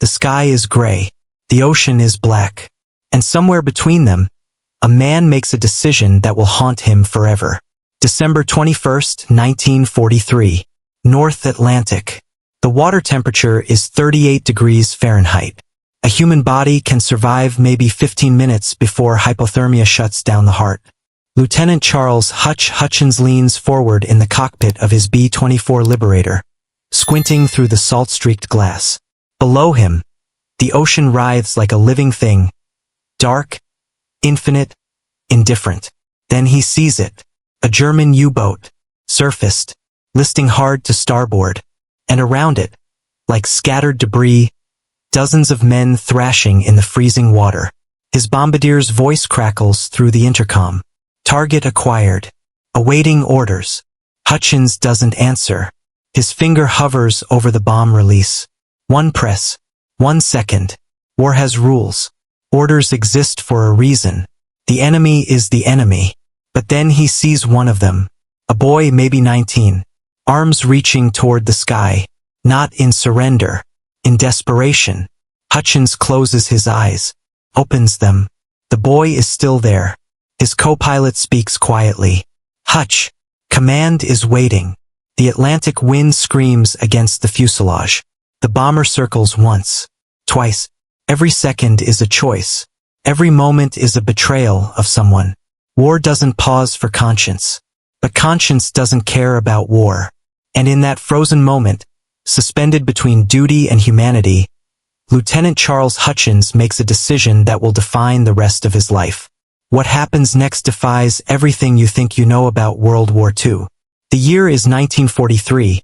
The sky is gray. The ocean is black. And somewhere between them, a man makes a decision that will haunt him forever. December 21st, 1943. North Atlantic. The water temperature is 38 degrees Fahrenheit. A human body can survive maybe 15 minutes before hypothermia shuts down the heart. Lieutenant Charles Hutchins leans forward in the cockpit of his B-24 Liberator, squinting through the salt-streaked glass. Below him, the ocean writhes like a living thing, dark, infinite, indifferent. Then he sees it. A German U-boat, surfaced, listing hard to starboard, and around it, like scattered debris, dozens of men thrashing in the freezing water. His bombardier's voice crackles through the intercom. Target acquired. Awaiting orders. Hutchins doesn't answer. His finger hovers over the bomb release. One press. 1 second. War has rules. Orders exist for a reason. The enemy is the enemy. But then he sees one of them. A boy maybe 19. Arms reaching toward the sky. Not in surrender. In desperation. Hutchins closes his eyes. Opens them. The boy is still there. His co-pilot speaks quietly. Hutch. Command is waiting. The Atlantic wind screams against the fuselage. The bomber circles once. Twice. Every second is a choice. Every moment is a betrayal of someone. War doesn't pause for conscience. But conscience doesn't care about war. And in that frozen moment, suspended between duty and humanity, Lieutenant Charles Hutchins makes a decision that will define the rest of his life. What happens next defies everything you think you know about World War II. The year is 1943,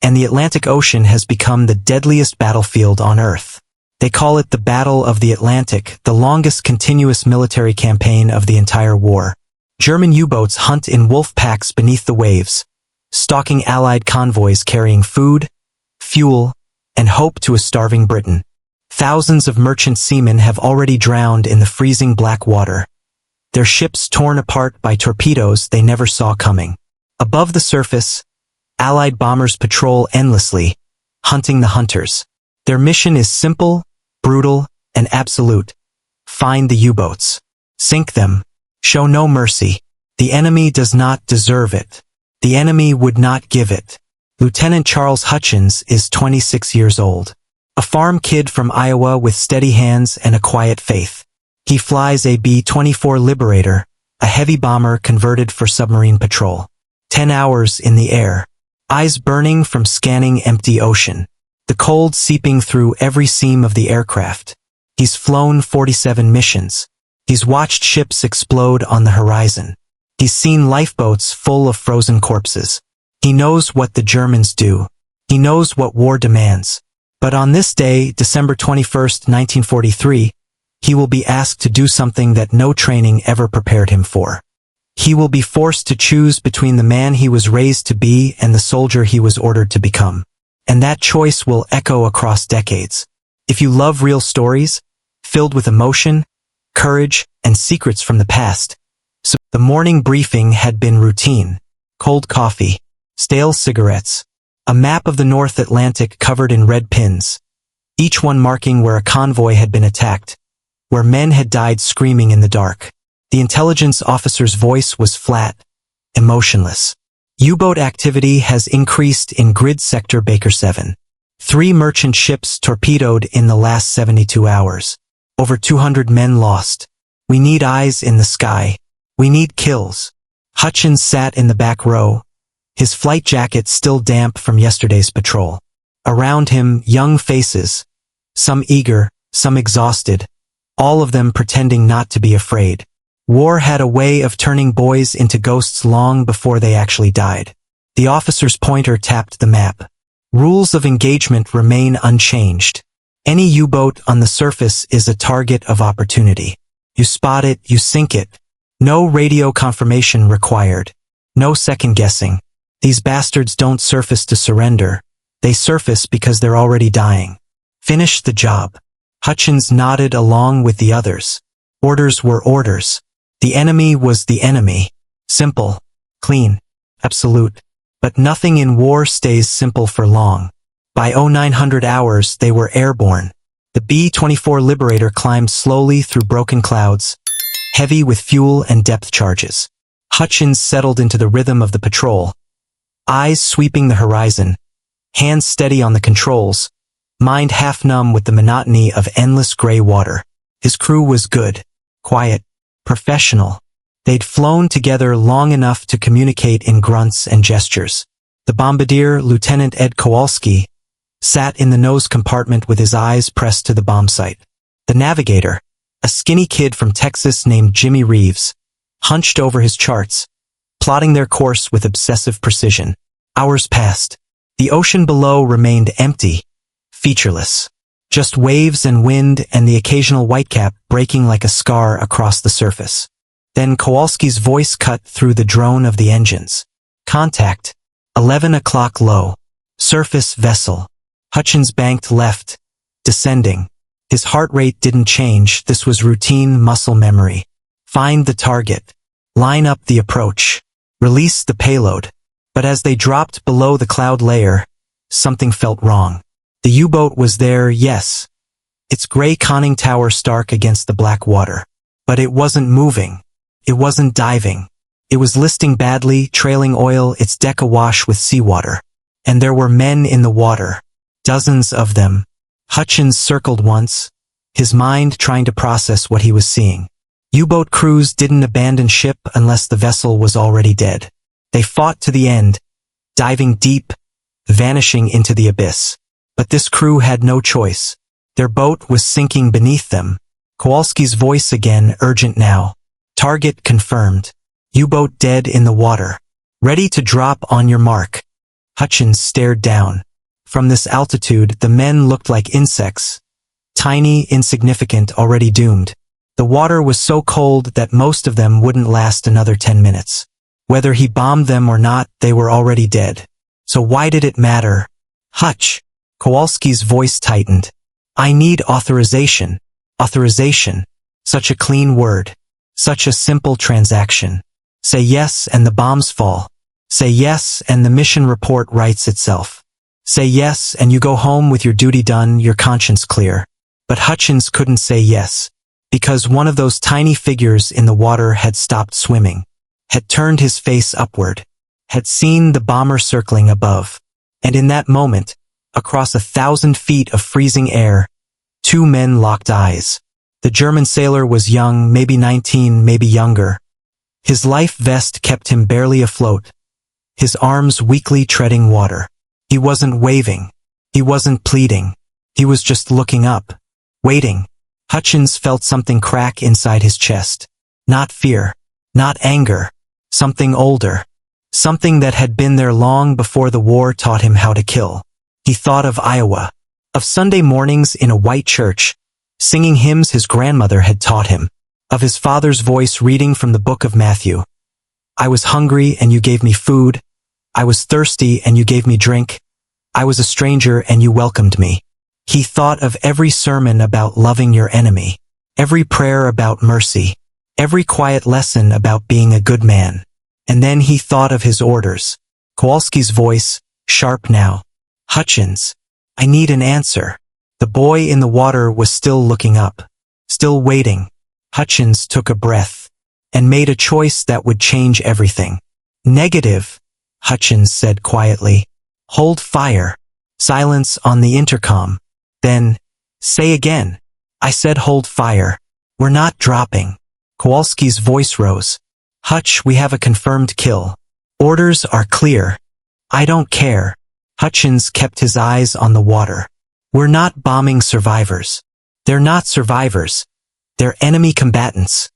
and the Atlantic Ocean has become the deadliest battlefield on Earth. They call it the Battle of the Atlantic, the longest continuous military campaign of the entire war. German U-boats hunt in wolf packs beneath the waves, stalking Allied convoys carrying food, fuel, and hope to a starving Britain. Thousands of merchant seamen have already drowned in the freezing black water, their ships torn apart by torpedoes they never saw coming. Above the surface, Allied bombers patrol endlessly, hunting the hunters. Their mission is simple, brutal, and absolute. Find the U-boats. Sink them. Show no mercy. The enemy does not deserve it. The enemy would not give it. Lieutenant Charles Hutchins is 26 years old. A farm kid from Iowa with steady hands and a quiet faith. He flies a B-24 Liberator, a heavy bomber converted for submarine patrol. 10 hours in the air. Eyes burning from scanning empty ocean. The cold seeping through every seam of the aircraft. He's flown 47 missions. He's watched ships explode on the horizon. He's seen lifeboats full of frozen corpses. He knows what the Germans do. He knows what war demands. But on this day, December 21st, 1943, he will be asked to do something that no training ever prepared him for. He will be forced to choose between the man he was raised to be and the soldier he was ordered to become. And that choice will echo across decades. If you love real stories, filled with emotion, courage, and secrets from the past, so the morning briefing had been routine. Cold coffee, stale cigarettes, a map of the North Atlantic covered in red pins, each one marking where a convoy had been attacked, where men had died screaming in the dark. The intelligence officer's voice was flat, emotionless. U-boat activity has increased in grid sector Baker 7. 3 merchant ships torpedoed in the last 72 hours. Over 200 men lost. We need eyes in the sky. We need kills. Hutchins sat in the back row, his flight jacket still damp from yesterday's patrol. Around him, young faces, some eager, some exhausted, all of them pretending not to be afraid. War had a way of turning boys into ghosts long before they actually died. The officer's pointer tapped the map. Rules of engagement remain unchanged. Any U-boat on the surface is a target of opportunity. You spot it, you sink it. No radio confirmation required. No second guessing. These bastards don't surface to surrender. They surface because they're already dying. Finish the job. Hutchins nodded along with the others. Orders were orders. The enemy was the enemy. Simple. Clean. Absolute. But nothing in war stays simple for long. By 0900 hours they were airborne. The B-24 Liberator climbed slowly through broken clouds, heavy with fuel and depth charges. Hutchins settled into the rhythm of the patrol, eyes sweeping the horizon, hands steady on the controls, mind half-numb with the monotony of endless gray water. His crew was good, quiet, professional. They'd flown together long enough to communicate in grunts and gestures. The bombardier, Lieutenant Ed Kowalski, sat in the nose compartment with his eyes pressed to the bomb site. The navigator, a skinny kid from Texas named Jimmy Reeves, hunched over his charts, plotting their course with obsessive precision. Hours passed. The ocean below remained empty, featureless. Just waves and wind and the occasional whitecap breaking like a scar across the surface. Then Kowalski's voice cut through the drone of the engines. Contact. 11 o'clock low. Surface vessel. Hutchins banked left, descending. His heart rate didn't change, this was routine muscle memory. Find the target. Line up the approach. Release the payload. But as they dropped below the cloud layer, something felt wrong. The U-boat was there, yes. Its gray conning tower stark against the black water. But it wasn't moving. It wasn't diving. It was listing badly, trailing oil, its deck awash with seawater. And there were men in the water. Dozens of them. Hutchins circled once, his mind trying to process what he was seeing. U-boat crews didn't abandon ship unless the vessel was already dead. They fought to the end, diving deep, vanishing into the abyss. But this crew had no choice. Their boat was sinking beneath them. Kowalski's voice again, urgent now. Target confirmed. U-boat dead in the water. Ready to drop on your mark. Hutchins stared down. From this altitude, the men looked like insects. Tiny, insignificant, already doomed. The water was so cold that most of them wouldn't last another 10 minutes. Whether he bombed them or not, they were already dead. So why did it matter? Hutch. Kowalski's voice tightened. I need authorization. Authorization. Such a clean word. Such a simple transaction. Say yes and the bombs fall. Say yes and the mission report writes itself. Say yes and you go home with your duty done, your conscience clear. But Hutchins couldn't say yes, because one of those tiny figures in the water had stopped swimming, had turned his face upward, had seen the bomber circling above. And in that moment, across 1,000 feet of freezing air, two men locked eyes. The German sailor was young, maybe 19, maybe younger. His life vest kept him barely afloat, his arms weakly treading water. He wasn't waving. He wasn't pleading. He was just looking up, waiting. Hutchins felt something crack inside his chest. Not fear, not anger, something older. Something that had been there long before the war taught him how to kill. He thought of Iowa, of Sunday mornings in a white church, singing hymns his grandmother had taught him, of his father's voice reading from the book of Matthew. I was hungry and you gave me food. I was thirsty and you gave me drink. I was a stranger and you welcomed me. He thought of every sermon about loving your enemy, every prayer about mercy, every quiet lesson about being a good man. And then he thought of his orders. Kowalski's voice, sharp now. Hutchins, I need an answer. The boy in the water was still looking up, still waiting. Hutchins took a breath and made a choice that would change everything. Negative. Hutchins said quietly. Hold fire. Silence on the intercom. Then, say again. I said hold fire. We're not dropping. Kowalski's voice rose. Hutch, we have a confirmed kill. Orders are clear. I don't care. Hutchins kept his eyes on the water. We're not bombing survivors. They're not survivors. They're enemy combatants.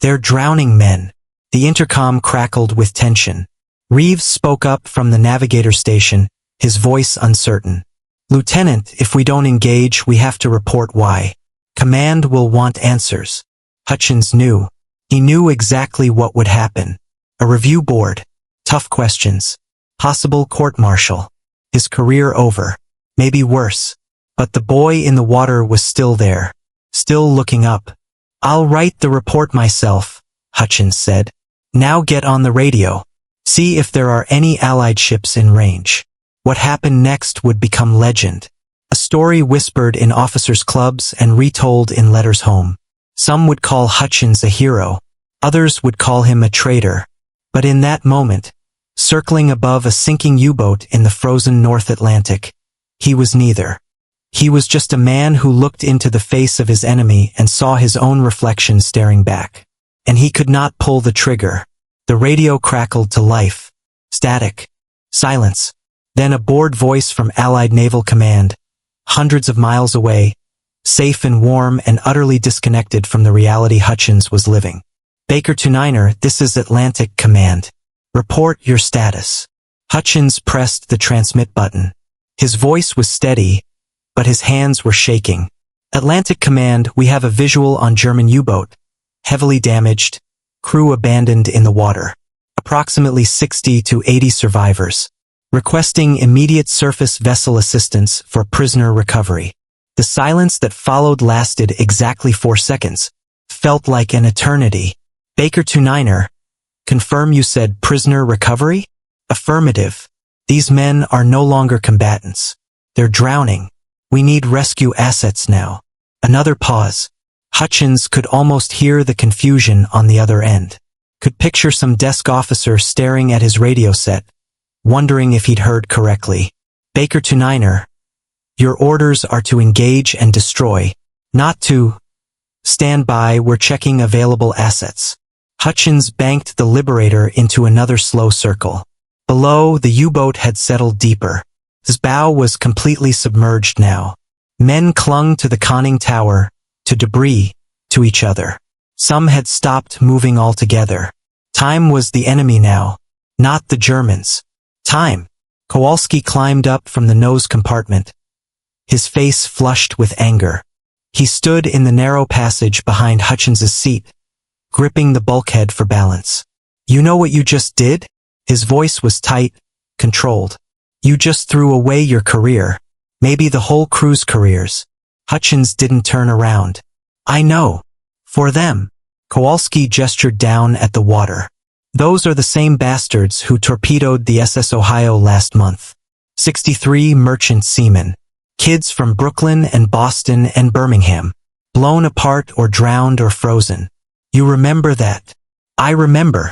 They're drowning men. The intercom crackled with tension. Reeves spoke up from the navigator station, his voice uncertain. Lieutenant, if we don't engage, we have to report why. Command will want answers. Hutchins knew. He knew exactly what would happen. A review board. Tough questions. Possible court-martial. His career over. Maybe worse. But the boy in the water was still there. Still looking up. I'll write the report myself, Hutchins said. Now get on the radio. See if there are any Allied ships in range. What happened next would become legend. A story whispered in officers' clubs and retold in letters home. Some would call Hutchins a hero. Others would call him a traitor. But in that moment, circling above a sinking U-boat in the frozen North Atlantic, he was neither. He was just a man who looked into the face of his enemy and saw his own reflection staring back. And he could not pull the trigger. The radio crackled to life. Static. Silence. Then a bored voice from Allied Naval Command, hundreds of miles away, safe and warm and utterly disconnected from the reality Hutchins was living. Baker to Niner, this is Atlantic Command. Report your status. Hutchins pressed the transmit button. His voice was steady, but his hands were shaking. Atlantic Command, we have a visual on German U-boat. Heavily damaged, crew abandoned in the water. Approximately 60 to 80 survivors. Requesting immediate surface vessel assistance for prisoner recovery. The silence that followed lasted exactly 4 seconds. Felt like an eternity. Baker to Niner, confirm you said prisoner recovery? Affirmative. These men are no longer combatants. They're drowning. We need rescue assets now. Another pause. Hutchins could almost hear the confusion on the other end. Could picture some desk officer staring at his radio set, wondering if he'd heard correctly. Baker to Niner, your orders are to engage and destroy, not to stand by. We're checking available assets. Hutchins banked the Liberator into another slow circle. Below, the U-boat had settled deeper. His bow was completely submerged now. Men clung to the conning tower, to debris, to each other. Some had stopped moving altogether. Time was the enemy now, not the Germans. Time. Kowalski climbed up from the nose compartment, his face flushed with anger. He stood in the narrow passage behind Hutchins's seat, gripping the bulkhead for balance. You know what you just did? His voice was tight, controlled. You just threw away your career. Maybe the whole crew's careers. Hutchins didn't turn around. I know. For them. Kowalski gestured down at the water. Those are the same bastards who torpedoed the SS Ohio last month. 63 merchant seamen. Kids from Brooklyn and Boston and Birmingham. Blown apart or drowned or frozen. You remember that? I remember.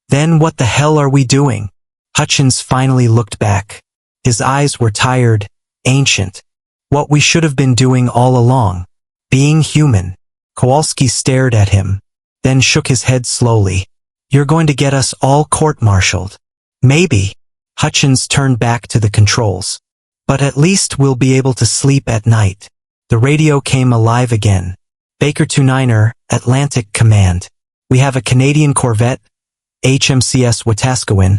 Then what the hell are we doing? Hutchins finally looked back. His eyes were tired, ancient. What we should have been doing all along. Being human. Kowalski stared at him, then shook his head slowly. You're going to get us all court-martialed. Maybe. Hutchins turned back to the controls. But at least we'll be able to sleep at night. The radio came alive again. Baker to Niner, Atlantic Command. We have a Canadian corvette, HMCS Wetaskiwin,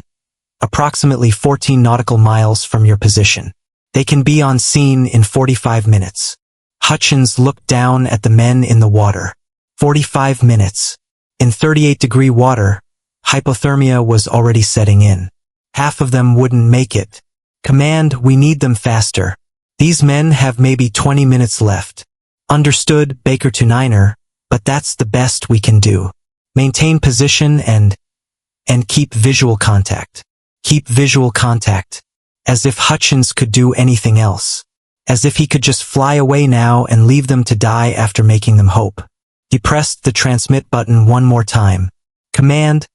approximately 14 nautical miles from your position. They can be on scene in 45 minutes. Hutchins looked down at the men in the water. 45 minutes. In 38-degree water, hypothermia was already setting in. Half of them wouldn't make it. Command, we need them faster. These men have maybe 20 minutes left. Understood, Baker to Niner, but that's the best we can do. Maintain position and keep visual contact. Keep visual contact. As if Hutchins could do anything else. As if he could just fly away now and leave them to die after making them hope. He pressed the transmit button one more time. Command,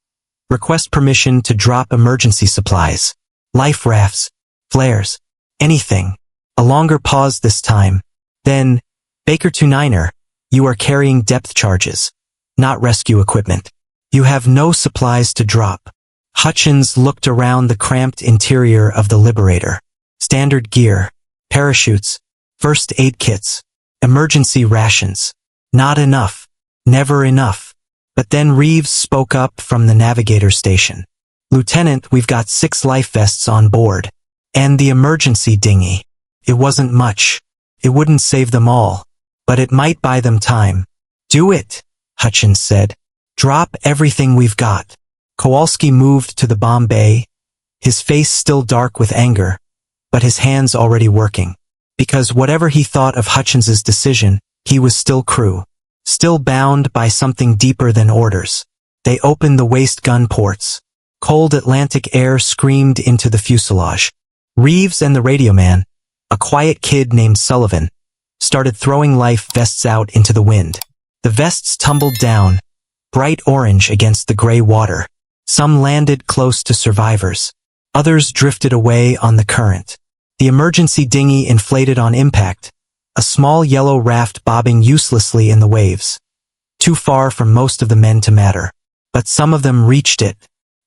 request permission to drop emergency supplies. Life rafts, flares, anything. A longer pause this time. Then, Baker to Niner, you are carrying depth charges, not rescue equipment. You have no supplies to drop. Hutchins looked around the cramped interior of the Liberator. Standard gear, parachutes, first aid kits, emergency rations. Not enough. Never enough. But then Reeves spoke up from the navigator station. Lieutenant, we've got 6 life vests on board. And the emergency dinghy. It wasn't much. It wouldn't save them all. But it might buy them time. Do it, Hutchins said. Drop everything we've got. Kowalski moved to the bomb bay, his face still dark with anger, but his hands already working. Because whatever he thought of Hutchins's decision, he was still crew. Still bound by something deeper than orders. They opened the waist gun ports. Cold Atlantic air screamed into the fuselage. Reeves and the radio man, a quiet kid named Sullivan, started throwing life vests out into the wind. The vests tumbled down, bright orange against the gray water. Some landed close to survivors. Others drifted away on the current. The emergency dinghy inflated on impact, a small yellow raft bobbing uselessly in the waves. Too far for most of the men to matter. But some of them reached it,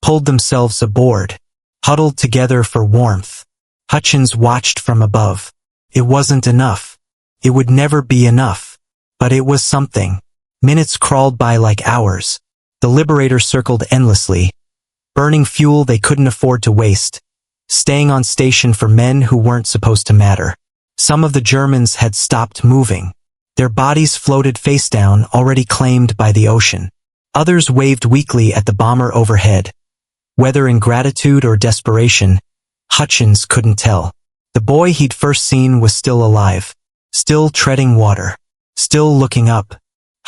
pulled themselves aboard, huddled together for warmth. Hutchins watched from above. It wasn't enough. It would never be enough. But it was something. Minutes crawled by like hours. The Liberator circled endlessly, burning fuel they couldn't afford to waste, staying on station for men who weren't supposed to matter. Some of the Germans had stopped moving. Their bodies floated face down, already claimed by the ocean. Others waved weakly at the bomber overhead. Whether in gratitude or desperation, Hutchins couldn't tell. The boy he'd first seen was still alive, still treading water, still looking up.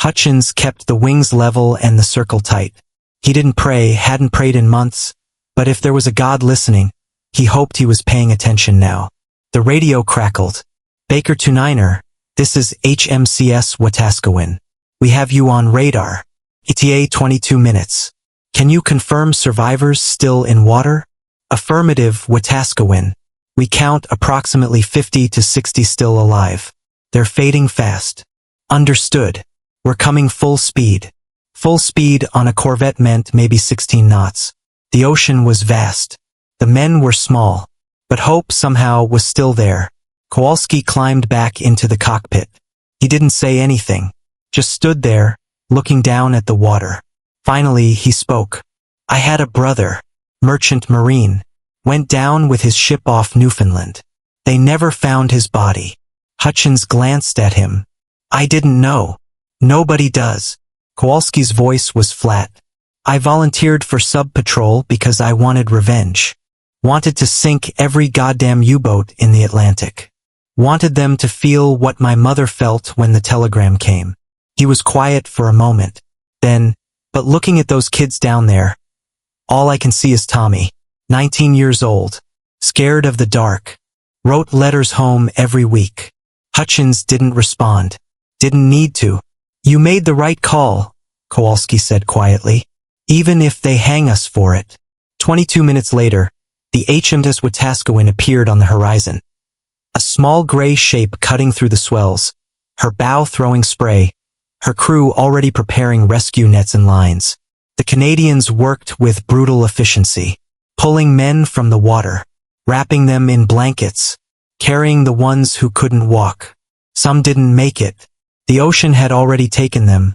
Hutchins kept the wings level and the circle tight. He didn't pray, hadn't prayed in months, but if there was a God listening, he hoped he was paying attention now. The radio crackled. Baker 29er, this is HMCS Wetaskiwin. We have you on radar. ETA 22 minutes. Can you confirm survivors still in water? Affirmative, Wetaskiwin. We count approximately 50 to 60 still alive. They're fading fast. Understood. We're coming full speed. Full speed on a corvette meant maybe 16 knots. The ocean was vast. The men were small. But hope somehow was still there. Kowalski climbed back into the cockpit. He didn't say anything. Just stood there, looking down at the water. Finally, he spoke. I had a brother, merchant marine, went down with his ship off Newfoundland. They never found his body. Hutchins glanced at him. I didn't know. Nobody does. Kowalski's voice was flat. I volunteered for sub-patrol because I wanted revenge. Wanted to sink every goddamn U-boat in the Atlantic. Wanted them to feel what my mother felt when the telegram came. He was quiet for a moment. Then, but looking at those kids down there, all I can see is Tommy, 19 years old, scared of the dark, wrote letters home every week. Hutchins didn't respond. Didn't need to. You made the right call, Kowalski said quietly, even if they hang us for it. 22 minutes later, the HMS Wetaskiwin appeared on the horizon. A small gray shape cutting through the swells, her bow throwing spray, her crew already preparing rescue nets and lines. The Canadians worked with brutal efficiency, pulling men from the water, wrapping them in blankets, carrying the ones who couldn't walk. Some didn't make it. The ocean had already taken them,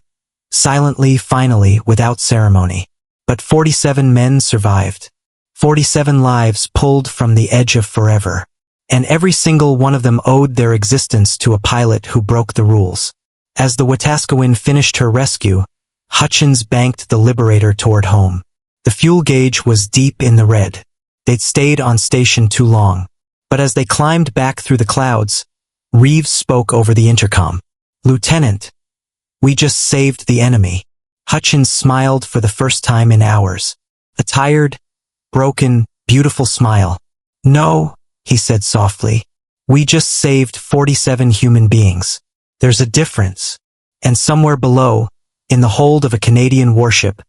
silently, finally, without ceremony. But 47 men survived. 47 lives pulled from the edge of forever. And every single one of them owed their existence to a pilot who broke the rules. As the Wetaskiwin finished her rescue, Hutchins banked the Liberator toward home. The fuel gauge was deep in the red. They'd stayed on station too long. But as they climbed back through the clouds, Reeves spoke over the intercom. Lieutenant, we just saved the enemy. Hutchins smiled for the first time in hours. A tired, broken, beautiful smile. No, he said softly. We just saved 47 human beings. There's a difference. And somewhere below, in the hold of a Canadian warship,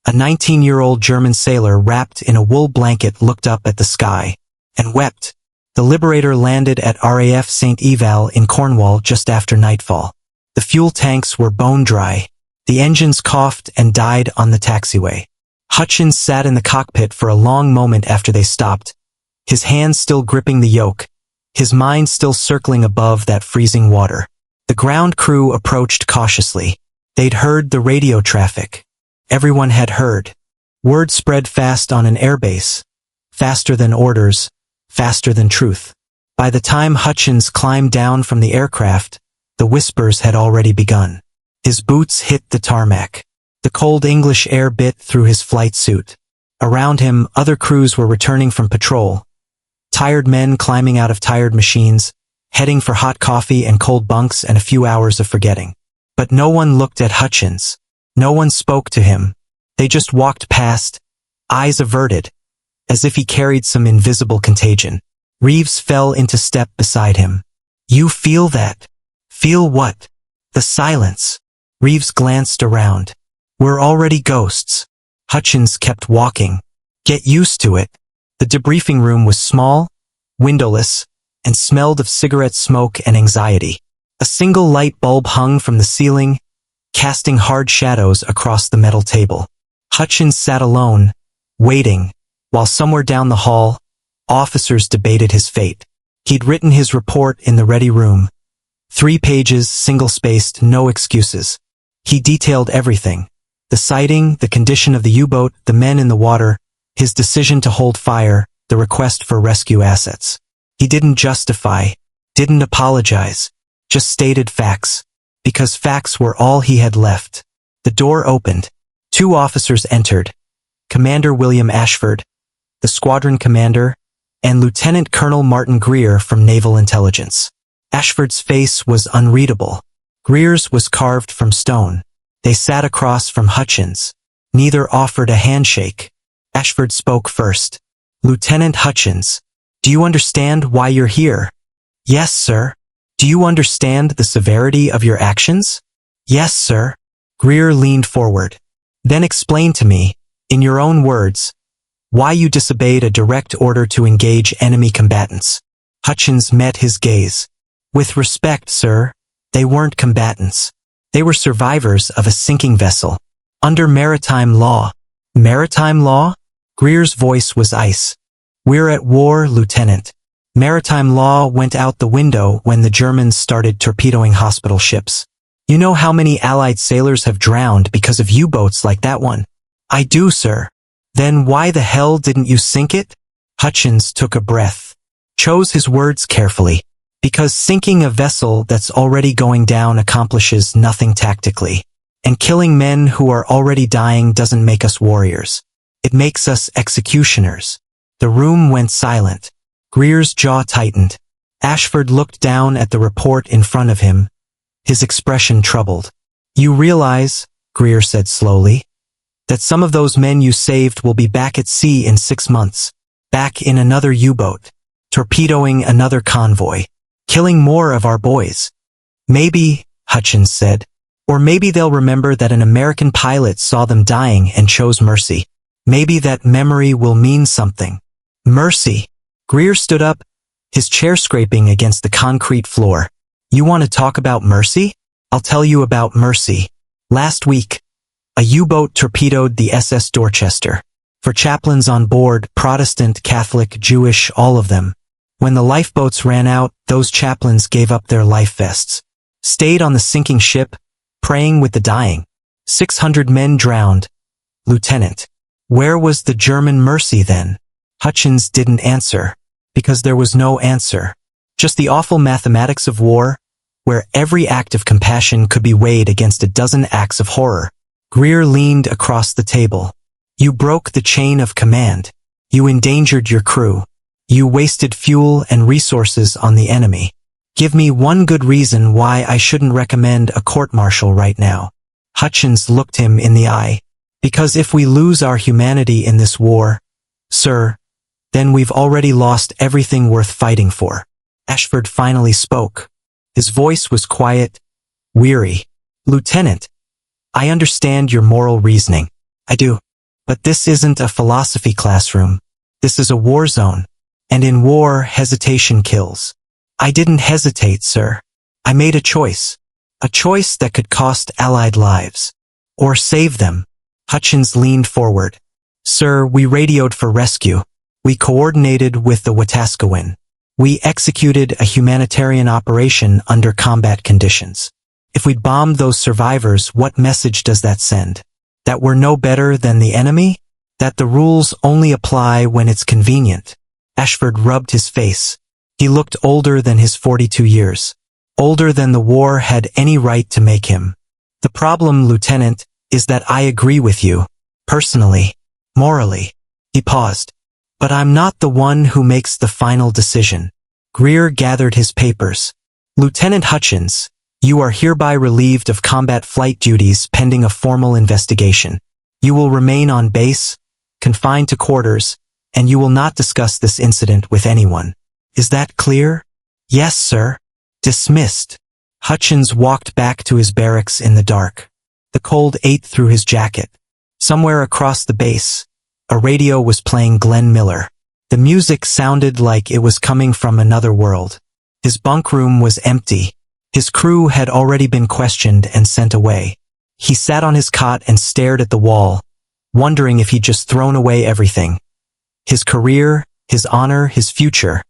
a 19-year-old German sailor wrapped in a wool blanket looked up at the sky and wept. The Liberator landed at RAF St. Eval in Cornwall just after nightfall. The fuel tanks were bone dry. The engines coughed and died on the taxiway. Hutchins sat in the cockpit for a long moment after they stopped, his hands still gripping the yoke, his mind still circling above that freezing water. The ground crew approached cautiously. They'd heard the radio traffic. Everyone had heard. Word spread fast on an airbase. Faster than orders, faster than truth. By the time Hutchins climbed down from the aircraft, the whispers had already begun. His boots hit the tarmac. The cold English air bit through his flight suit. Around him, other crews were returning from patrol. Tired men climbing out of tired machines, heading for hot coffee and cold bunks and a few hours of forgetting. But no one looked at Hutchins. No one spoke to him. They just walked past, eyes averted, as if he carried some invisible contagion. Reeves fell into step beside him. You feel that? Feel what? The silence. Reeves glanced around. We're already ghosts. Hutchins kept walking. Get used to it. The debriefing room was small, windowless, and smelled of cigarette smoke and anxiety. A single light bulb hung from the ceiling, casting hard shadows across the metal table. Hutchins sat alone, waiting, while somewhere down the hall, officers debated his fate. He'd written his report in the ready room. 3 pages, single-spaced, no excuses. He detailed everything. The sighting, the condition of the U-boat, the men in the water, his decision to hold fire, the request for rescue assets. He didn't justify, didn't apologize, just stated facts. Because facts were all he had left. The door opened. 2 officers entered. Commander William Ashford, the squadron commander, and Lieutenant Colonel Martin Greer from Naval Intelligence. Ashford's face was unreadable. Greer's was carved from stone. They sat across from Hutchins. Neither offered a handshake. Ashford spoke first. Lieutenant Hutchins, do you understand why you're here? Yes, sir. Do you understand the severity of your actions? Yes, sir. Greer leaned forward. Then explain to me, in your own words, why you disobeyed a direct order to engage enemy combatants. Hutchins met his gaze. With respect, sir, they weren't combatants. They were survivors of a sinking vessel. Under maritime law. Maritime law? Greer's voice was ice. We're at war, Lieutenant. Maritime law went out the window when the Germans started torpedoing hospital ships. You know how many Allied sailors have drowned because of U-boats like that one? I do, sir. Then why the hell didn't you sink it? Hutchins took a breath. Chose his words carefully. Because sinking a vessel that's already going down accomplishes nothing tactically. And killing men who are already dying doesn't make us warriors. It makes us executioners. The room went silent. Greer's jaw tightened. Ashford looked down at the report in front of him, his expression troubled. You realize, Greer said slowly, that some of those men you saved will be back at sea in 6 months, back in another U-boat, torpedoing another convoy, killing more of our boys. Maybe, Hutchins said, or maybe they'll remember that an American pilot saw them dying and chose mercy. Maybe that memory will mean something. Mercy. Greer stood up, his chair scraping against the concrete floor. You want to talk about mercy? I'll tell you about mercy. Last week, a U-boat torpedoed the SS Dorchester. For chaplains on board, Protestant, Catholic, Jewish, all of them. When the lifeboats ran out, those chaplains gave up their life vests. Stayed on the sinking ship, praying with the dying. 600 men drowned. Lieutenant, where was the German mercy then? Hutchins didn't answer. Because there was no answer. Just the awful mathematics of war, where every act of compassion could be weighed against a dozen acts of horror. Greer leaned across the table. You broke the chain of command. You endangered your crew. You wasted fuel and resources on the enemy. Give me one good reason why I shouldn't recommend a court-martial right now. Hutchins looked him in the eye. Because if we lose our humanity in this war, sir, then we've already lost everything worth fighting for. Ashford finally spoke. His voice was quiet, weary. Lieutenant, I understand your moral reasoning. I do. But this isn't a philosophy classroom. This is a war zone. And in war, hesitation kills. I didn't hesitate, sir. I made a choice. A choice that could cost Allied lives. Or save them. Hutchins leaned forward. Sir, we radioed for rescue. We coordinated with the Wetaskiwin. We executed a humanitarian operation under combat conditions. If we'd bombed those survivors, what message does that send? That we're no better than the enemy? That the rules only apply when it's convenient? Ashford rubbed his face. He looked older than his 42 years. Older than the war had any right to make him. The problem, Lieutenant, is that I agree with you. Personally. Morally. He paused. But I'm not the one who makes the final decision. Greer gathered his papers. Lieutenant Hutchins, you are hereby relieved of combat flight duties pending a formal investigation. You will remain on base, confined to quarters, and you will not discuss this incident with anyone. Is that clear? Yes, sir. Dismissed. Hutchins walked back to his barracks in the dark. The cold ate through his jacket. Somewhere across the base, a radio was playing Glenn Miller. The music sounded like it was coming from another world. His bunk room was empty. His crew had already been questioned and sent away. He sat on his cot and stared at the wall, wondering if he'd just thrown away everything. His career, his honor, his future.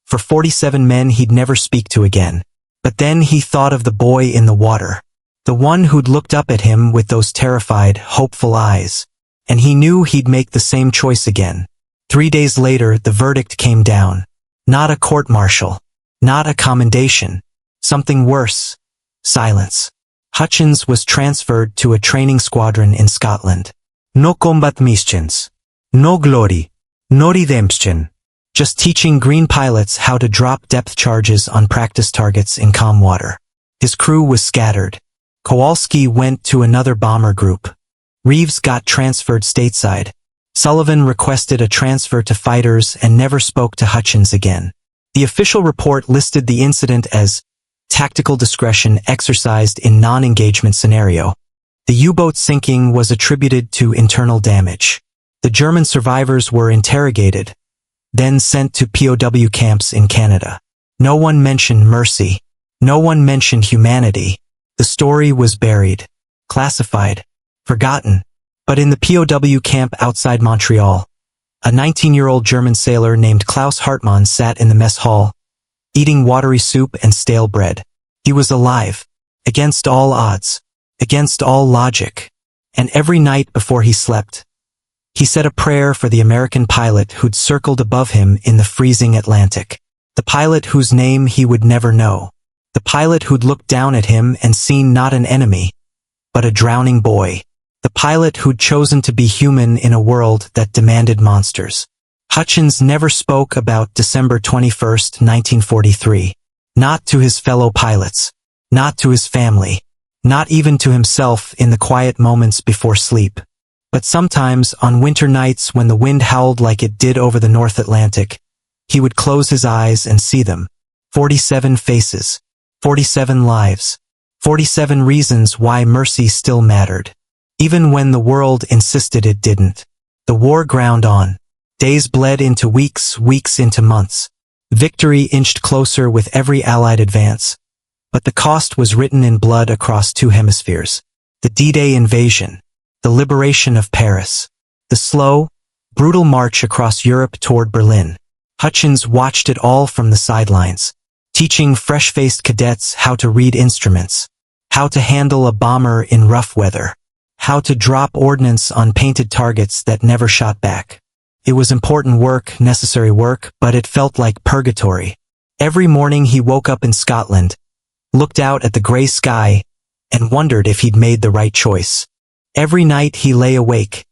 For 47 men he'd never speak to again. But then he thought of the boy in the water. The one who'd looked up at him with those terrified, hopeful eyes. And he knew he'd make the same choice again. 3 days later, the verdict came down. Not a court-martial. Not a commendation. Something worse. Silence. Hutchins was transferred to a training squadron in Scotland. No combat missions. No glory. No redemption. Just teaching green pilots how to drop depth charges on practice targets in calm water. His crew was scattered. Kowalski went to another bomber group. Reeves got transferred stateside. Sullivan requested a transfer to fighters and never spoke to Hutchins again. The official report listed the incident as tactical discretion exercised in non-engagement scenario. The U-boat sinking was attributed to internal damage. The German survivors were interrogated, then sent to POW camps in Canada. No one mentioned mercy. No one mentioned humanity. The story was buried, classified, forgotten. But in the POW camp outside Montreal, a 19-year-old German sailor named Klaus Hartmann sat in the mess hall, eating watery soup and stale bread. He was alive, against all odds, against all logic. And every night before he slept, he said a prayer for the American pilot who'd circled above him in the freezing Atlantic. The pilot whose name he would never know. The pilot who'd looked down at him and seen not an enemy, but a drowning boy. The pilot who'd chosen to be human in a world that demanded monsters. Hutchins never spoke about December 21, 1943. Not to his fellow pilots. Not to his family. Not even to himself in the quiet moments before sleep. But sometimes, on winter nights when the wind howled like it did over the North Atlantic, he would close his eyes and see them. 47 faces. 47 lives. 47 reasons why mercy still mattered. Even when the world insisted it didn't. The war ground on. Days bled into weeks, weeks into months. Victory inched closer with every Allied advance. But the cost was written in blood across two hemispheres. The D-Day invasion. The liberation of Paris. The slow, brutal march across Europe toward Berlin. Hutchins watched it all from the sidelines, teaching fresh-faced cadets how to read instruments, how to handle a bomber in rough weather, how to drop ordnance on painted targets that never shot back. It was important work, necessary work, but it felt like purgatory. Every morning he woke up in Scotland, looked out at the gray sky, and wondered if he'd made the right choice. Every night he lay awake,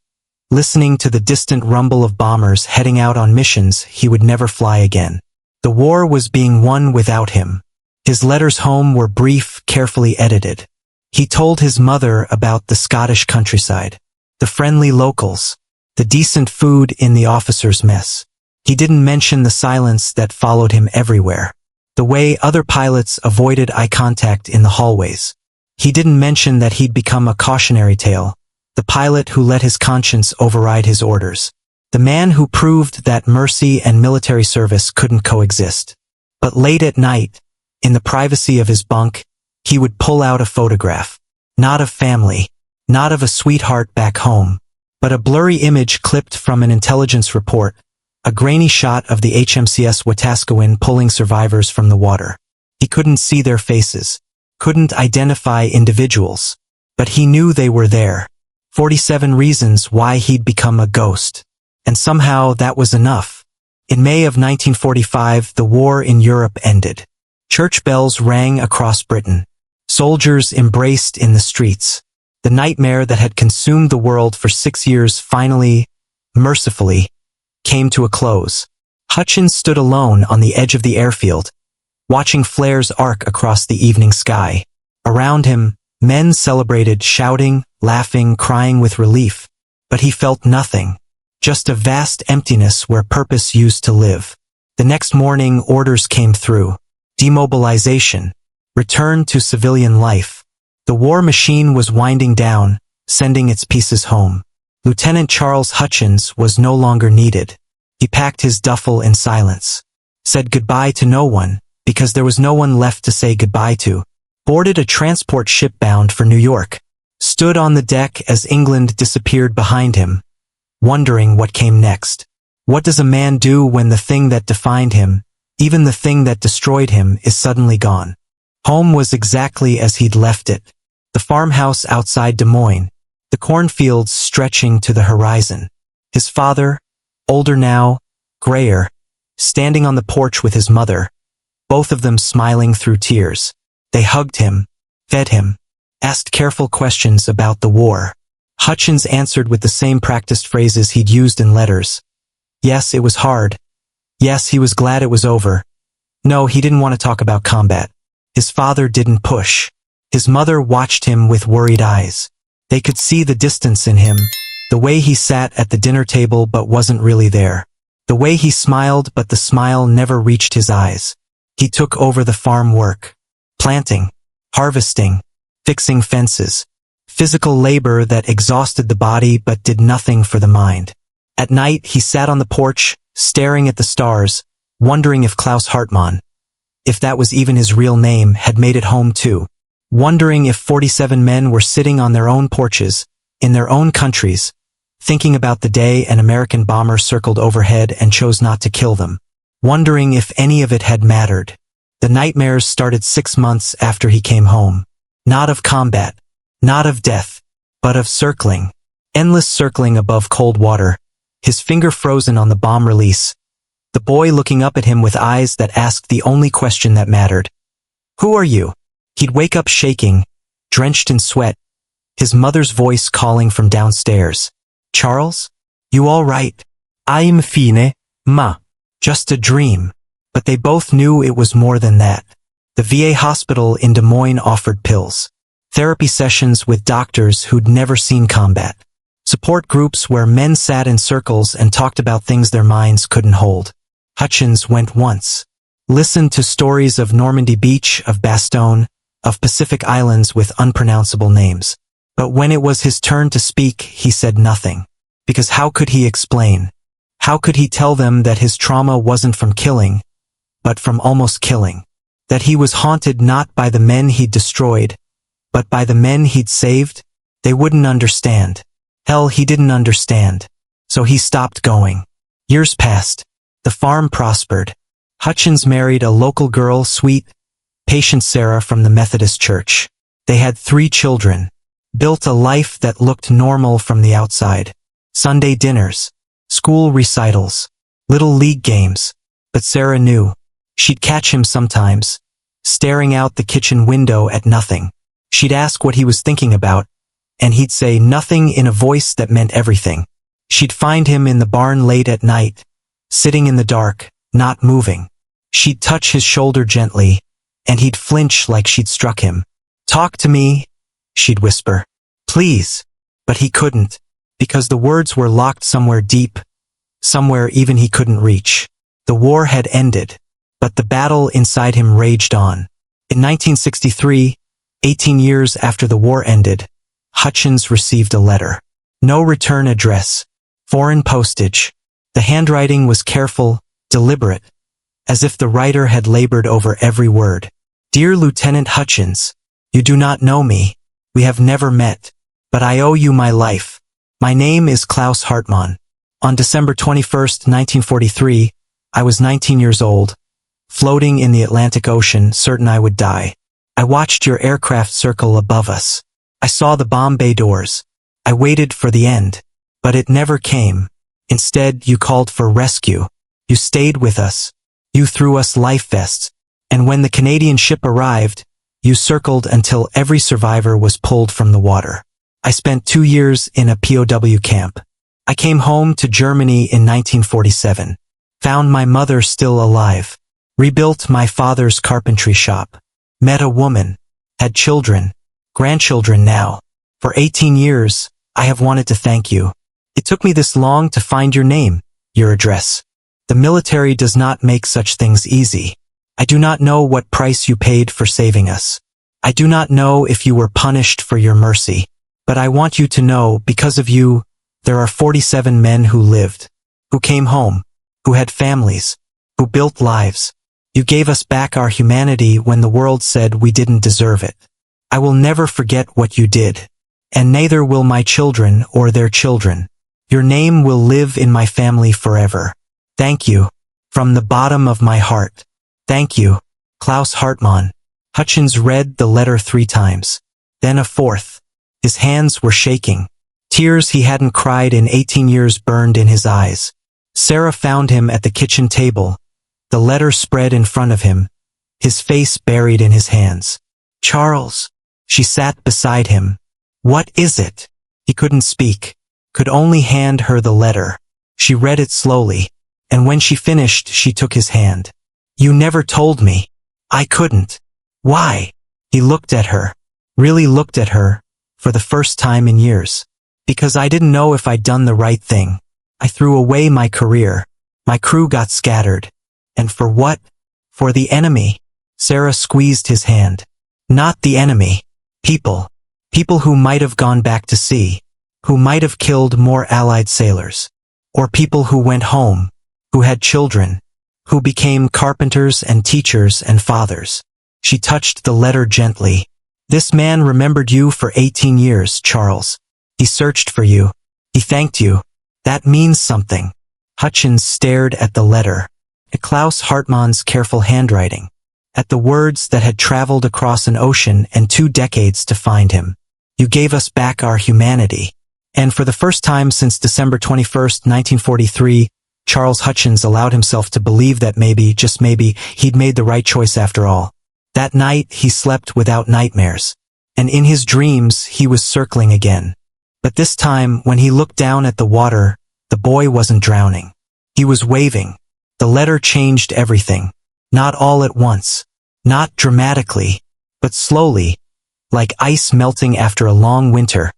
listening to the distant rumble of bombers heading out on missions he would never fly again. The war was being won without him. His letters home were brief, carefully edited. He told his mother about the Scottish countryside, the friendly locals, the decent food in the officers' mess. He didn't mention the silence that followed him everywhere, the way other pilots avoided eye contact in the hallways. He didn't mention that he'd become a cautionary tale, the pilot who let his conscience override his orders, the man who proved that mercy and military service couldn't coexist. But late at night, in the privacy of his bunk, he would pull out a photograph, not of family, not of a sweetheart back home, but a blurry image clipped from an intelligence report, a grainy shot of the HMCS Wetaskiwin pulling survivors from the water. He couldn't see their faces, couldn't identify individuals, but he knew they were there. 47 reasons why he'd become a ghost. And somehow that was enough. In May of 1945, the war in Europe ended. Church bells rang across Britain. Soldiers embraced in the streets. The nightmare that had consumed the world for 6 years finally, mercifully, came to a close. Hutchins stood alone on the edge of the airfield, watching flares arc across the evening sky. Around him, men celebrated, shouting, laughing, crying with relief. But he felt nothing. Just a vast emptiness where purpose used to live. The next morning, orders came through. Demobilization. Return to civilian life. The war machine was winding down, sending its pieces home. Lieutenant Charles Hutchins was no longer needed. He packed his duffel in silence. Said goodbye to no one, because there was no one left to say goodbye to. Boarded a transport ship bound for New York. Stood on the deck as England disappeared behind him, wondering what came next. What does a man do when the thing that defined him, even the thing that destroyed him, is suddenly gone? Home was exactly as he'd left it. The farmhouse outside Des Moines, the cornfields stretching to the horizon. His father, older now, grayer, standing on the porch with his mother, both of them smiling through tears. They hugged him, fed him, asked careful questions about the war. Hutchins answered with the same practiced phrases he'd used in letters. Yes, it was hard. Yes, he was glad it was over. No, he didn't want to talk about combat. His father didn't push. His mother watched him with worried eyes. They could see the distance in him, the way he sat at the dinner table but wasn't really there. The way he smiled but the smile never reached his eyes. He took over the farm work. Planting, harvesting, fixing fences. Physical labor that exhausted the body but did nothing for the mind. At night he sat on the porch, staring at the stars, wondering if Klaus Hartmann, if that was even his real name, had made it home too. Wondering if 47 men were sitting on their own porches, in their own countries, thinking about the day an American bomber circled overhead and chose not to kill them. Wondering if any of it had mattered. The nightmares started 6 months after he came home. Not of combat, not of death, but of circling. Endless circling above cold water, his finger frozen on the bomb release. The boy looking up at him with eyes that asked the only question that mattered. Who are you? He'd wake up shaking, drenched in sweat, his mother's voice calling from downstairs. Charles? You all right? I'm fine, ma. Just a dream. But they both knew it was more than that. The VA hospital in Des Moines offered pills. Therapy sessions with doctors who'd never seen combat. Support groups where men sat in circles and talked about things their minds couldn't hold. Hutchins went once. Listened to stories of Normandy Beach, of Bastogne, of Pacific Islands with unpronounceable names. But when it was his turn to speak, he said nothing. Because how could he explain? How could he tell them that his trauma wasn't from killing, but from almost killing? That he was haunted not by the men he'd destroyed, but by the men he'd saved? They wouldn't understand. Hell, he didn't understand. So he stopped going. Years passed. The farm prospered. Hutchins married a local girl, sweet, patient Sarah from the Methodist Church. They had 3 children. Built a life that looked normal from the outside. Sunday dinners, school recitals, little league games. But Sarah knew. She'd catch him sometimes, staring out the kitchen window at nothing. She'd ask what he was thinking about, and he'd say nothing in a voice that meant everything. She'd find him in the barn late at night, sitting in the dark, not moving. She'd touch his shoulder gently, and he'd flinch like she'd struck him. Talk to me, she'd whisper. Please. But he couldn't, because the words were locked somewhere deep, somewhere even he couldn't reach. The war had ended, but the battle inside him raged on. In 1963, 18 years after the war ended, Hutchins received a letter. No return address. Foreign postage. The handwriting was careful, deliberate, as if the writer had labored over every word. Dear Lieutenant Hutchins, you do not know me. We have never met. But I owe you my life. My name is Klaus Hartmann. On December 21, 1943, I was 19 years old, floating in the Atlantic Ocean, certain I would die. I watched your aircraft circle above us. I saw the bomb bay doors. I waited for the end. But it never came. Instead, you called for rescue. You stayed with us. You threw us life vests. And when the Canadian ship arrived, you circled until every survivor was pulled from the water. I spent 2 years in a POW camp. I came home to Germany in 1947. Found my mother still alive. Rebuilt my father's carpentry shop. Met a woman. Had children. Grandchildren now. For 18 years, I have wanted to thank you. It took me this long to find your name, your address. The military does not make such things easy. I do not know what price you paid for saving us. I do not know if you were punished for your mercy. But I want you to know, because of you, there are 47 men who lived, who came home, who had families, who built lives. You gave us back our humanity when the world said we didn't deserve it. I will never forget what you did, and neither will my children or their children. Your name will live in my family forever. Thank you, from the bottom of my heart. Thank you, Klaus Hartmann. Hutchins read the letter 3 times, then a 4th. His hands were shaking. Tears he hadn't cried in 18 years burned in his eyes. Sarah found him at the kitchen table, the letter spread in front of him, his face buried in his hands. Charles. She sat beside him. What is it? He couldn't speak, could only hand her the letter. She read it slowly, and when she finished she took his hand. You never told me. I couldn't. Why? He looked at her, really looked at her, for the first time in years. Because I didn't know if I'd done the right thing. I threw away my career. My crew got scattered. And for what? For the enemy. Sarah squeezed his hand. Not the enemy. People. People who might have gone back to sea. Who might have killed more Allied sailors. Or people who went home. Who had children. Who became carpenters and teachers and fathers. She touched the letter gently. This man remembered you for 18 years, Charles. He searched for you. He thanked you. That means something. Hutchins stared at the letter, at Klaus Hartmann's careful handwriting, at the words that had traveled across an ocean and 2 decades to find him. You gave us back our humanity. And for the first time since December 21st, 1943, Charles Hutchins allowed himself to believe that maybe, just maybe, he'd made the right choice after all. That night he slept without nightmares, and in his dreams he was circling again. But this time, when he looked down at the water, the boy wasn't drowning. He was waving. The letter changed everything. Not all at once. Not dramatically, but slowly, like ice melting after a long winter.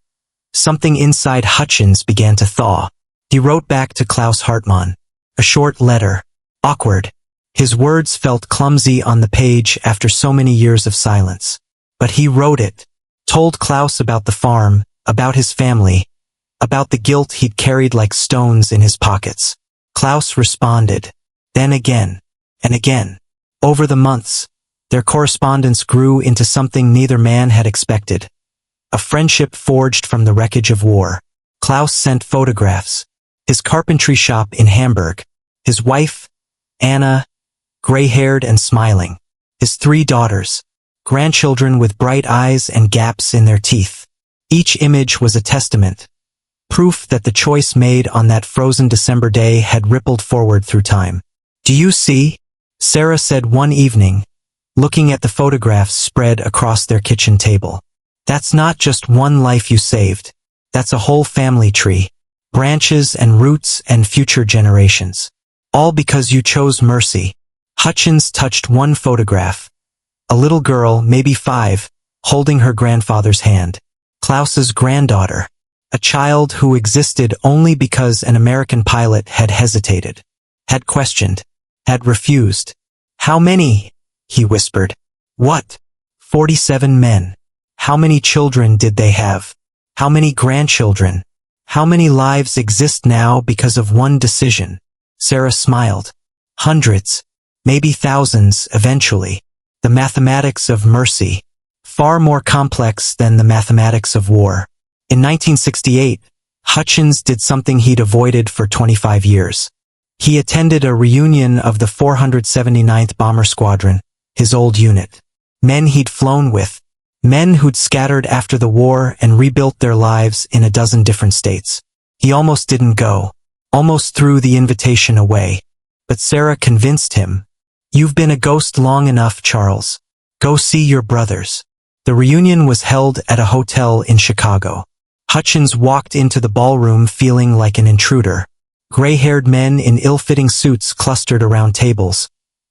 Something inside Hutchins began to thaw. He wrote back to Klaus Hartmann. A short letter. Awkward. His words felt clumsy on the page after so many years of silence. But he wrote it. Told Klaus about the farm, about his family, about the guilt he'd carried like stones in his pockets. Klaus responded. Then again, and again. Over the months, their correspondence grew into something neither man had expected. A friendship forged from the wreckage of war. Klaus sent photographs. His carpentry shop in Hamburg. His wife, Anna, gray-haired and smiling. His 3 daughters, grandchildren with bright eyes and gaps in their teeth. Each image was a testament, proof that the choice made on that frozen December day had rippled forward through time. Do you see? Sarah said one evening, looking at the photographs spread across their kitchen table. That's not just one life you saved. That's a whole family tree, branches and roots and future generations. All because you chose mercy. Hutchins touched one photograph. A little girl, maybe 5, holding her grandfather's hand. Klaus's granddaughter. A child who existed only because an American pilot had hesitated, had questioned, had refused. How many? He whispered. What? 47 men. How many children did they have? How many grandchildren? How many lives exist now because of one decision? Sarah smiled. Hundreds. Maybe thousands, eventually. The mathematics of mercy. Far more complex than the mathematics of war. In 1968, Hutchins did something he'd avoided for 25 years. He attended a reunion of the 479th Bomber Squadron, his old unit. Men he'd flown with. Men who'd scattered after the war and rebuilt their lives in a dozen different states. He almost didn't go. Almost threw the invitation away. But Sarah convinced him. You've been a ghost long enough, Charles. Go see your brothers. The reunion was held at a hotel in Chicago. Hutchins walked into the ballroom feeling like an intruder. Gray-haired men in ill-fitting suits clustered around tables,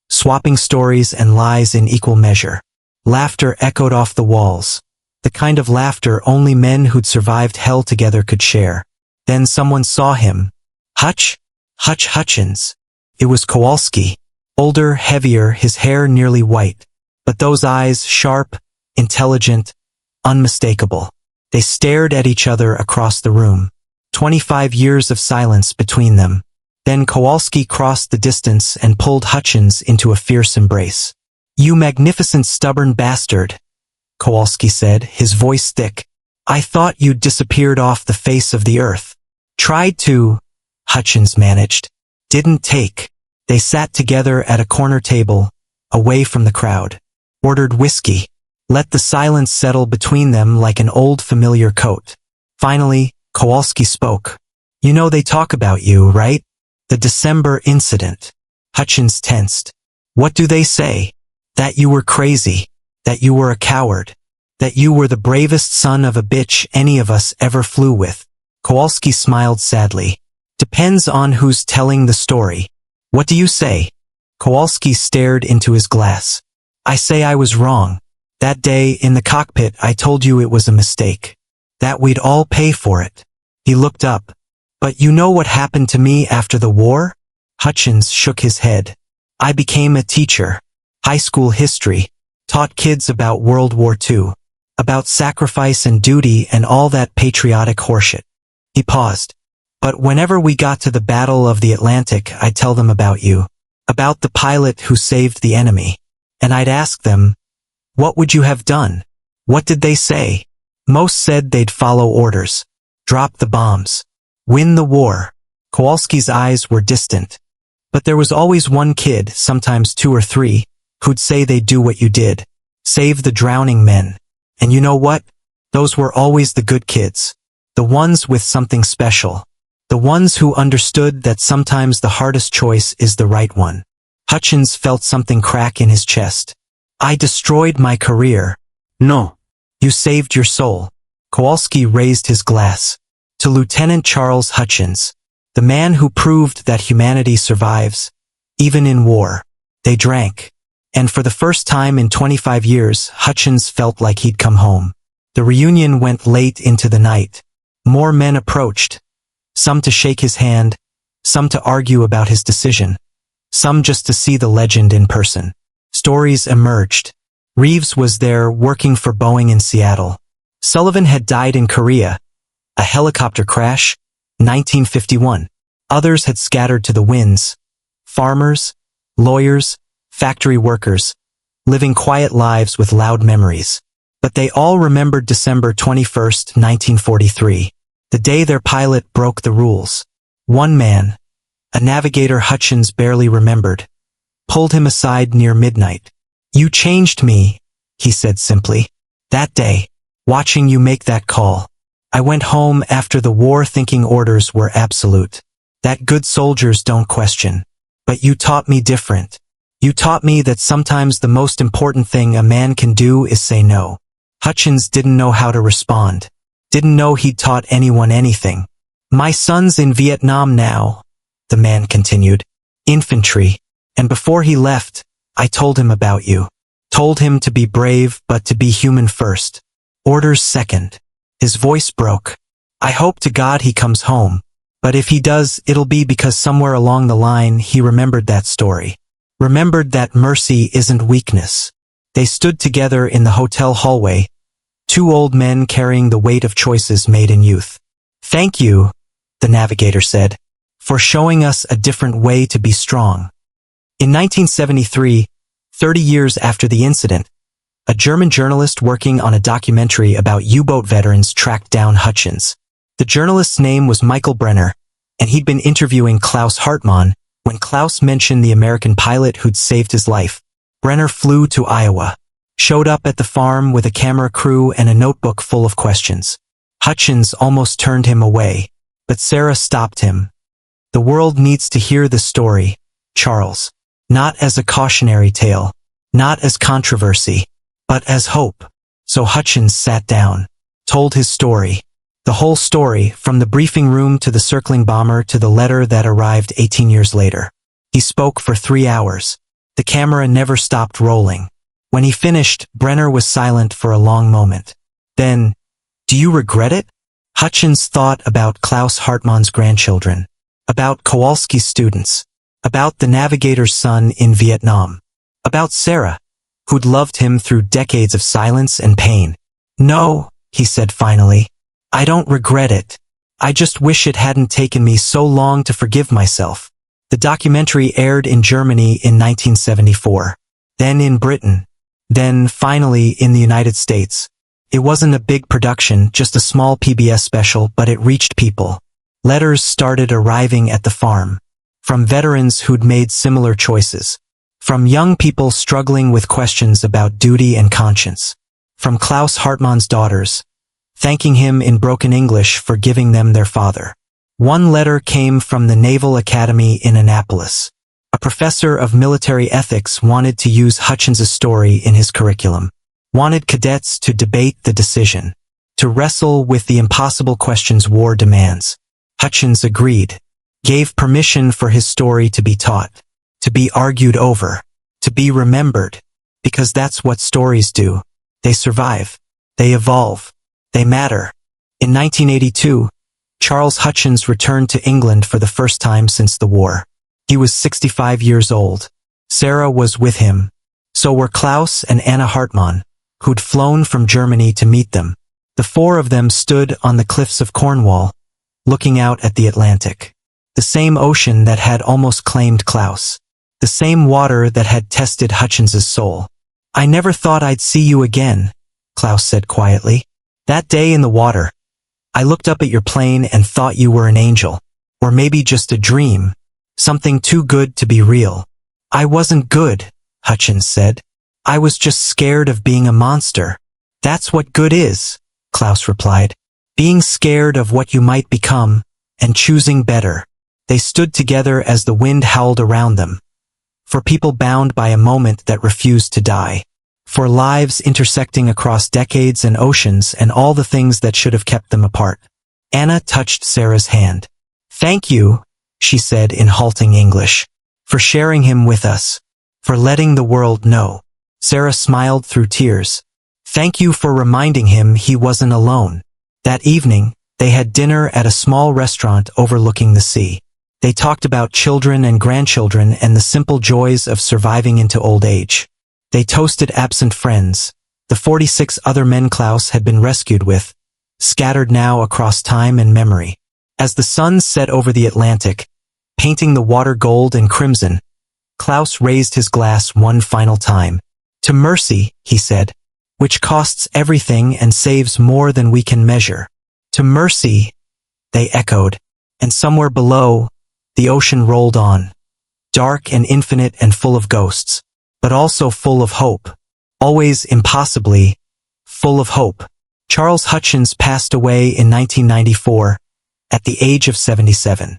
swapping stories and lies in equal measure. Laughter echoed off the walls, the kind of laughter only men who'd survived hell together could share. Then someone saw him. Hutchins. It was Kowalski. Older, heavier, his hair nearly white. But those eyes, sharp, intelligent, unmistakable. They stared at each other across the room. 25 years of silence between them. Then Kowalski crossed the distance and pulled Hutchins into a fierce embrace. "You magnificent stubborn bastard," Kowalski said, his voice thick. "I thought you'd disappeared off the face of the earth." "Tried to," Hutchins managed. "Didn't take." They sat together at a corner table, away from the crowd. Ordered whiskey. Let the silence settle between them like an old familiar coat. Finally, Kowalski spoke. "You know they talk about you, right? The December incident." Hutchins tensed. "What do they say? That you were crazy. That you were a coward. That you were the bravest son of a bitch any of us ever flew with." Kowalski smiled sadly. "Depends on who's telling the story." "What do you say?" Kowalski stared into his glass. "I say I was wrong. That day in the cockpit I told you it was a mistake. That we'd all pay for it." He looked up. "But you know what happened to me after the war?" Hutchins shook his head. "I became a teacher. High school history. Taught kids about World War II. About sacrifice and duty and all that patriotic horseshit." He paused. "But whenever we got to the Battle of the Atlantic, I'd tell them about you. About the pilot who saved the enemy. And I'd ask them, what would you have done? What did they say? Most said they'd follow orders. Drop the bombs. Win the war." Kowalski's eyes were distant. "But there was always one kid, sometimes two or three, who'd say they'd do what you did. Save the drowning men. And you know what? Those were always the good kids. The ones with something special. The ones who understood that sometimes the hardest choice is the right one." Hutchins felt something crack in his chest. "I destroyed my career." "No. You saved your soul." Kowalski raised his glass. "To Lieutenant Charles Hutchins, the man who proved that humanity survives, even in war." They drank. And for the first time in 25 years, Hutchins felt like he'd come home. The reunion went late into the night. More men approached. Some to shake his hand, some to argue about his decision, some just to see the legend in person. Stories emerged. Reeves was there working for Boeing in Seattle. Sullivan had died in Korea. A helicopter crash, 1951. Others had scattered to the winds. Farmers, lawyers, factory workers, living quiet lives with loud memories. But they all remembered December 21st, 1943, the day their pilot broke the rules. One man, a navigator Hutchins barely remembered, pulled him aside near midnight. "You changed me," he said simply. "That day, watching you make that call. I went home after the war thinking orders were absolute. That good soldiers don't question. But you taught me different. You taught me that sometimes the most important thing a man can do is say no." Hutchins didn't know how to respond. Didn't know he'd taught anyone anything. "My son's in Vietnam now," the man continued. "Infantry. And before he left, I told him about you. Told him to be brave but to be human first. Orders second." His voice broke. "I hope to God he comes home. But if he does, it'll be because somewhere along the line he remembered that story. Remembered that mercy isn't weakness." They stood together in the hotel hallway, two old men carrying the weight of choices made in youth. "Thank you," the navigator said, "for showing us a different way to be strong." In 1973, 30 years after the incident, a German journalist working on a documentary about U-boat veterans tracked down Hutchins. The journalist's name was Michael Brenner, and he'd been interviewing Klaus Hartmann when Klaus mentioned the American pilot who'd saved his life. Brenner flew to Iowa, showed up at the farm with a camera crew and a notebook full of questions. Hutchins almost turned him away, but Sarah stopped him. "The world needs to hear this story, Charles. Not as a cautionary tale, not as controversy, but as hope." So Hutchins sat down, told his story. The whole story, from the briefing room to the circling bomber to the letter that arrived 18 years later. He spoke for 3 hours. The camera never stopped rolling. When he finished, Brenner was silent for a long moment. Then, "Do you regret it?" Hutchins thought about Klaus Hartmann's grandchildren, about Kowalski's students, About the navigator's son in Vietnam. About Sarah, who'd loved him through decades of silence and pain. "No," he said finally. "I don't regret it. I just wish it hadn't taken me so long to forgive myself." The documentary aired in Germany in 1974, then in Britain, then finally in the United States. It wasn't a big production, just a small PBS special, but it reached people. Letters started arriving at the farm. From veterans who'd made similar choices. From young people struggling with questions about duty and conscience. From Klaus Hartmann's daughters, thanking him in broken English for giving them their father. One letter came from the Naval Academy in Annapolis. A professor of military ethics wanted to use Hutchins' story in his curriculum. Wanted cadets to debate the decision. To wrestle with the impossible questions war demands. Hutchins agreed. Gave permission for his story to be taught. To be argued over. To be remembered. Because that's what stories do. They survive. They evolve. They matter. In 1982, Charles Hutchins returned to England for the first time since the war. He was 65 years old. Sarah was with him. So were Klaus and Anna Hartmann, who'd flown from Germany to meet them. The four of them stood on the cliffs of Cornwall, looking out at the Atlantic. The same ocean that had almost claimed Klaus. The same water that had tested Hutchins' soul. "I never thought I'd see you again," Klaus said quietly. "That day in the water, I looked up at your plane and thought you were an angel. Or maybe just a dream. Something too good to be real." "I wasn't good," Hutchins said. "I was just scared of being a monster." "That's what good is," Klaus replied. "Being scared of what you might become, and choosing better." They stood together as the wind howled around them. For people bound by a moment that refused to die. For lives intersecting across decades and oceans and all the things that should have kept them apart. Anna touched Sarah's hand. "Thank you," she said in halting English, "for sharing him with us. For letting the world know." Sarah smiled through tears. "Thank you for reminding him he wasn't alone." That evening, they had dinner at a small restaurant overlooking the sea. They talked about children and grandchildren and the simple joys of surviving into old age. They toasted absent friends, the 46 other men Klaus had been rescued with, scattered now across time and memory. As the sun set over the Atlantic, painting the water gold and crimson, Klaus raised his glass one final time. "To mercy," he said, "which costs everything and saves more than we can measure." "To mercy," they echoed, and somewhere below, the ocean rolled on, dark and infinite and full of ghosts, but also full of hope, always impossibly full of hope. Charles Hutchins passed away in 1994, at the age of 77.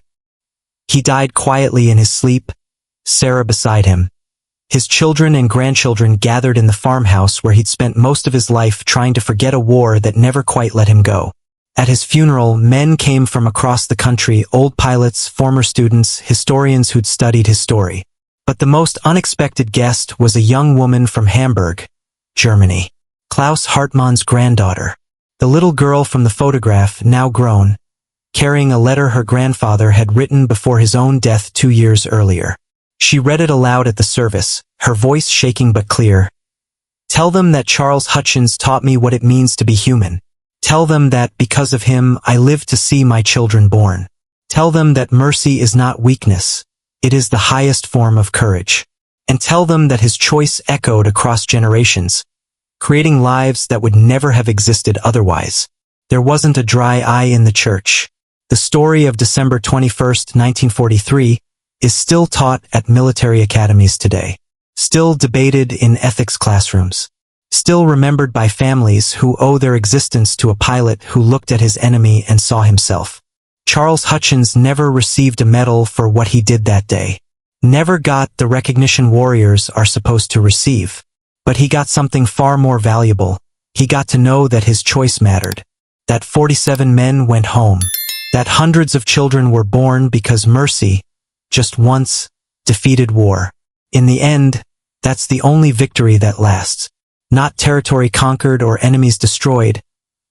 He died quietly in his sleep, Sarah beside him. His children and grandchildren gathered in the farmhouse where he'd spent most of his life trying to forget a war that never quite let him go. At his funeral, men came from across the country, old pilots, former students, historians who'd studied his story. But the most unexpected guest was a young woman from Hamburg, Germany. Klaus Hartmann's granddaughter. The little girl from the photograph, now grown, carrying a letter her grandfather had written before his own death 2 years earlier. She read it aloud at the service, her voice shaking but clear. "Tell them that Charles Hutchins taught me what it means to be human. Tell them that, because of him, I live to see my children born. Tell them that mercy is not weakness, it is the highest form of courage. And tell them that his choice echoed across generations, creating lives that would never have existed otherwise." There wasn't a dry eye in the church. The story of December 21, 1943, is still taught at military academies today. Still debated in ethics classrooms. Still remembered by families who owe their existence to a pilot who looked at his enemy and saw himself. Charles Hutchins never received a medal for what he did that day. Never got the recognition warriors are supposed to receive. But he got something far more valuable. He got to know that his choice mattered. That 47 men went home. That hundreds of children were born because mercy, just once, defeated war. In the end, that's the only victory that lasts. Not territory conquered or enemies destroyed,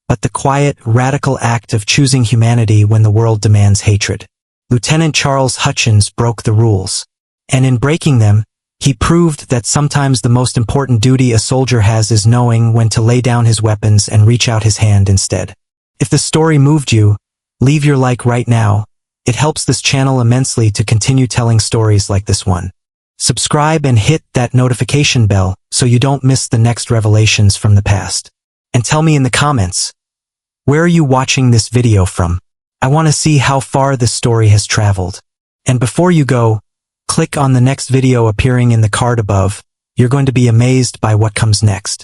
but the quiet, radical act of choosing humanity when the world demands hatred. Lieutenant Charles Hutchins broke the rules. And in breaking them, he proved that sometimes the most important duty a soldier has is knowing when to lay down his weapons and reach out his hand instead. If the story moved you, leave your like right now. It helps this channel immensely to continue telling stories like this one. Subscribe and hit that notification bell so you don't miss the next revelations from the past. And tell me in the comments, where are you watching this video from? I want to see how far this story has traveled. And before you go, click on the next video appearing in the card above. You're going to be amazed by what comes next.